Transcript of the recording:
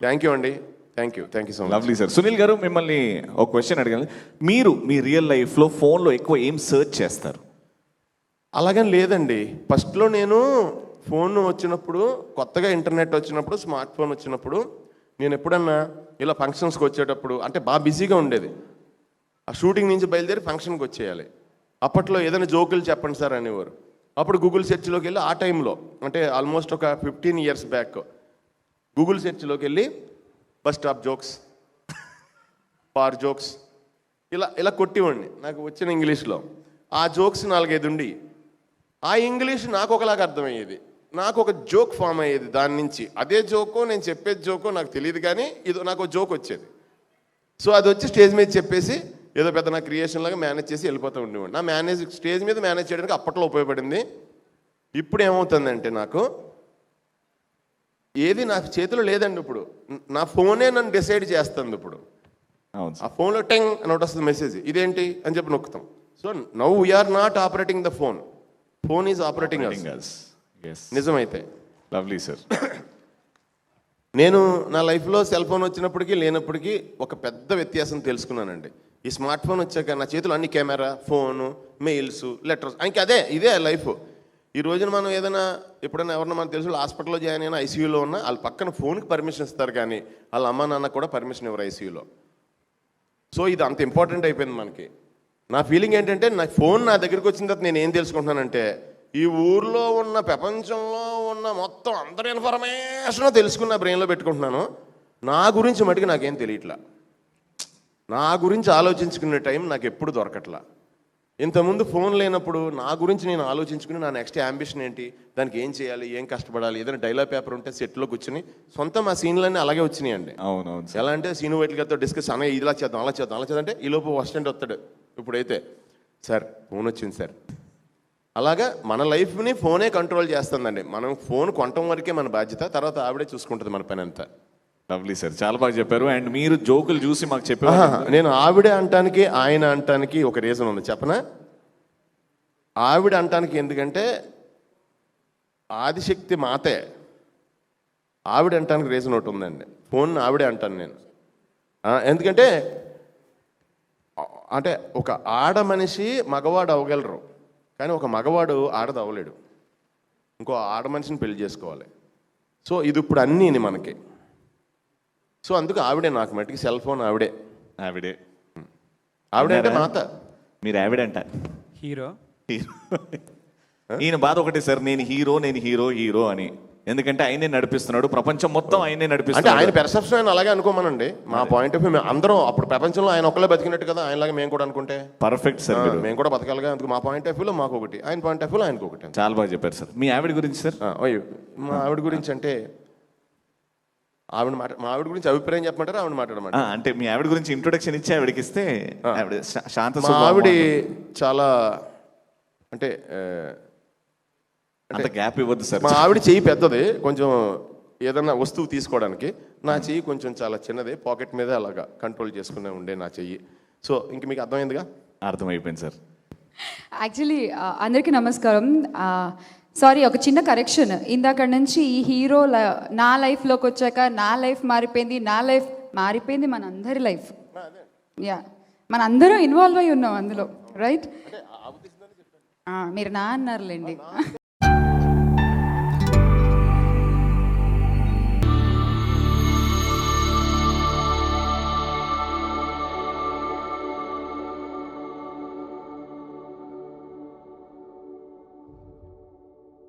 Thank you అండి, thank you so much. Lovely sir. Sunil గారు, మిమ్మల్ని ఒక క్వశ్చన్ అడగాలి. మీరు మీ రియల్ లైఫ్లో ఫోన్లో ఎక్కువ ఏం సర్చ్ చేస్తారు? అలాగని లేదండి. ఫస్ట్లో నేను ఫోన్ వచ్చినప్పుడు, కొత్తగా ఇంటర్నెట్ వచ్చినప్పుడు, స్మార్ట్ ఫోన్ వచ్చినప్పుడు, నేను ఎప్పుడన్నా ఇలా ఫంక్షన్స్కి వచ్చేటప్పుడు, అంటే బాగా బిజీగా ఉండేది. ఆ షూటింగ్ నుంచి బయలుదేరి ఫంక్షన్కి వచ్చేయాలి. అప్పట్లో ఏదైనా జోకులు చెప్పండి సార్ అనేవారు. అప్పుడు గూగుల్ సెర్చ్లోకి వెళ్ళి ఆ టైంలో, అంటే ఆల్మోస్ట్ ఒక 15 years బ్యాక్, గూగుల్ సెర్చ్లోకి వెళ్ళి bus stop jokes, bar jokes ఇలా కొట్టివ్వండి నాకు వచ్చిన ఇంగ్లీష్లో. ఆ జోక్స్ 4-5 ఉండి, ఆ ఇంగ్లీష్ నాకు ఒకలాగా అర్థమయ్యేది, నాకు ఒక జోక్ ఫామ్ అయ్యేది దాని నుంచి. అదే జోకో నేను చెప్పేది జోకో నాకు తెలియదు, కానీ ఇది నాకు జోక్ వచ్చేది. సో అది వచ్చి స్టేజ్ మీద చెప్పేసి ఏదో పెద్ద నా క్రియేషన్ లాగా మేనేజ్ చేసి వెళ్ళిపోతూ ఉండేవాడు. నా స్టేజ్ మీద మేనేజ్ చేయడానికి అప్పట్లో ఉపయోగపడింది. ఇప్పుడు ఏమవుతుందంటే, నాకు ఏది నాకు చేతిలో లేదండి. ఇప్పుడు నా ఫోనే నన్ను డిసైడ్ చేస్తుంది. ఇప్పుడు ఆ ఫోన్లో టెంగ్ అని ఒకటి వస్తుంది మెసేజ్, ఇదేంటి అని చెప్పి నొక్కుతాం. So now we are not operating the phone, phone is operating us. నిజమైతే లవ్లీ సార్. నేను నా లైఫ్లో సెల్ ఫోన్ వచ్చినప్పటికీ లేనప్పటికీ ఒక పెద్ద వ్యత్యాసం తెలుసుకున్నానండి. ఈ స్మార్ట్ ఫోన్ వచ్చాక నా చేతిలో అన్ని కెమెరా, ఫోను, మెయిల్స్, లెటర్స్, ఇంకా ఇదే లైఫ్. ఈ రోజున మనం ఏదైనా ఎప్పుడైనా ఎవరన్నా మనకు తెలుసు హాస్పిటల్లో జాయిన్ అయినా, ఐసీయూలో ఉన్నా, వాళ్ళ పక్కన ఫోన్కి పర్మిషన్ ఇస్తారు, కానీ వాళ్ళ అమ్మ నాన్న కూడా పర్మిషన్ ఇవ్వరు ఐసీయూలో. సో ఇది అంత ఇంపార్టెంట్ అయిపోయింది మనకి. నా ఫీలింగ్ ఏంటంటే, నా ఫోన్ నా దగ్గరికి వచ్చిన తర్వాత నేను ఏం తెలుసుకుంటున్నానంటే, ఈ ఊర్లో ఉన్న, ప్రపంచంలో ఉన్న మొత్తం అందరి ఇన్ఫర్మేషన్ తెలుసుకున్న బ్రెయిన్లో పెట్టుకుంటున్నాను. నా గురించి మటుకు నాకేం తెలియట్లా. నా గురించి ఆలోచించుకునే టైం నాకు ఎప్పుడు దొరకట్లా. ఇంతకుముందు ఫోన్ లేనప్పుడు నా గురించి నేను ఆలోచించుకుని, నా నెక్స్ట్ యాంబిషన్ ఏంటి, దానికి ఏం చేయాలి, ఏం కష్టపడాలి, ఏదైనా డైలాగ్ పేపర్ ఉంటే సెట్లో కూర్చుని సొంతం ఆ సీన్లన్నీ అలాగే వచ్చినాయండి. అవునవును. ఎలా అంటే సీను వైట్ గారితో డిస్కస్, అన్న ఇలా చేద్దాం, అలా చేద్దాం, అలా చేద్దాం అంటే ఈ లోపు అసిస్టెంట్ వస్తాడు. ఇప్పుడైతే సార్ ఫోన్ వచ్చింది సార్. అలాగా మన లైఫ్ని ఫోనే కంట్రోల్ చేస్తుందండి. మనం ఫోన్ కొనటం వరకే మన బాధ్యత, తర్వాత ఆవిడే చూసుకుంటుంది మన పని అంతా. లవ్లీ సార్, చాలా బాగా చెప్పారు. అండ్ మీరు జోకులు చూసి మాకు చెప్పారు. నేను ఆవిడే అంటానికి, ఆయన అంటానికి ఒక రీజన్ ఉంది, చెప్పనా? ఆవిడ అంటానికి ఎందుకంటే ఆదిశక్తి మాతే. ఆవిడ అంటానికి రీజన్ ఒకటి ఉందండి. ఫోన్ ఆవిడే అంటాను నేను. ఎందుకంటే అంటే ఒక ఆడ మనిషి మగవాడు అవ్వగలరు, కానీ ఒక మగవాడు ఆడది అవ్వలేడు. ఇంకో ఆడ మనిషిని పెళ్లి చేసుకోవాలి. సో ఇది ఇప్పుడు అన్నీ మనకి. సో అందుకు ఆవిడే నాకు మట్టికి సెల్ ఫోన్ ఆవిడే. ఆవిడే అంటే మాత. మీరు ఆవిడంట హీరో. ఈయన బాధ ఒకటే సార్, నేను హీరో అని. ఎందుకంటే ఆయనే నడిపిస్తున్నాడు, ప్రపంచం మొత్తం ఆయనే నడిపిస్తున్నాడు. ఆయన పెర్సెప్షన్ ఆయన అలాగే అనుకోమనండి. మా పాయింట్ ఆఫ్ వ్యూ, మేము అందరం అప్పుడు ప్రపంచంలో ఆయన ఒకళ్ళే బతికినట్టు కదా, ఆయనలాగా మేము కూడా అనుకుంటే పర్ఫెక్ట్ సార్. మేము కూడా బతకాలిగా. అందుకు మా పాయింట్ ఆఫ్ వ్యూలో మాకు ఒకటి, ఆయన పాయింట్ ఆఫ్ వ్యూలో ఆయనకు ఒకటి. చాలా బాగా చెప్పారు సార్. మీ ఆవిడ గురించి సార్? మా ఆవిడ గురించి అంటే, మా ఆవిడ గురించి అభిప్రాయం చెప్పమంటారా, ఆవిడ మాట్లాడమంట? అంటే మీ ఆవిడ గురించి ఇంట్రొడక్షన్ ఇచ్చి ఆవిడకి ఇస్తే. ఆవిడ శాంత. ఆవిడ చాలా అంటే అంత గ్యాప్ ఇవ్వద్దు సార్. మా ఆవిడ చెయ్యి పెద్దది, కొంచెం ఏదన్నా వస్తువు తీసుకోవడానికి. నా చెయ్యి కొంచెం చాలా చిన్నది, పాకెట్ మీద అలాగా కంట్రోల్ చేసుకునే ఉండే నా చెయ్యి. సో ఇంక మీకు అర్థమైందిగా? అర్థమైపోయింది సార్. యాక్చువల్లీ అందరికీ నమస్కారం. సారీ, ఒక చిన్న కరెక్షన్. ఇందాక నుంచి ఈ హీరో నా లైఫ్లోకి వచ్చాక నా లైఫ్ మారిపోయింది, మన అందరి లైఫ్. యా, మన అందరం ఇన్వాల్వ్ అయి ఉన్నాం అందులో, రైట్? మీరు నా అన్నారులేండి.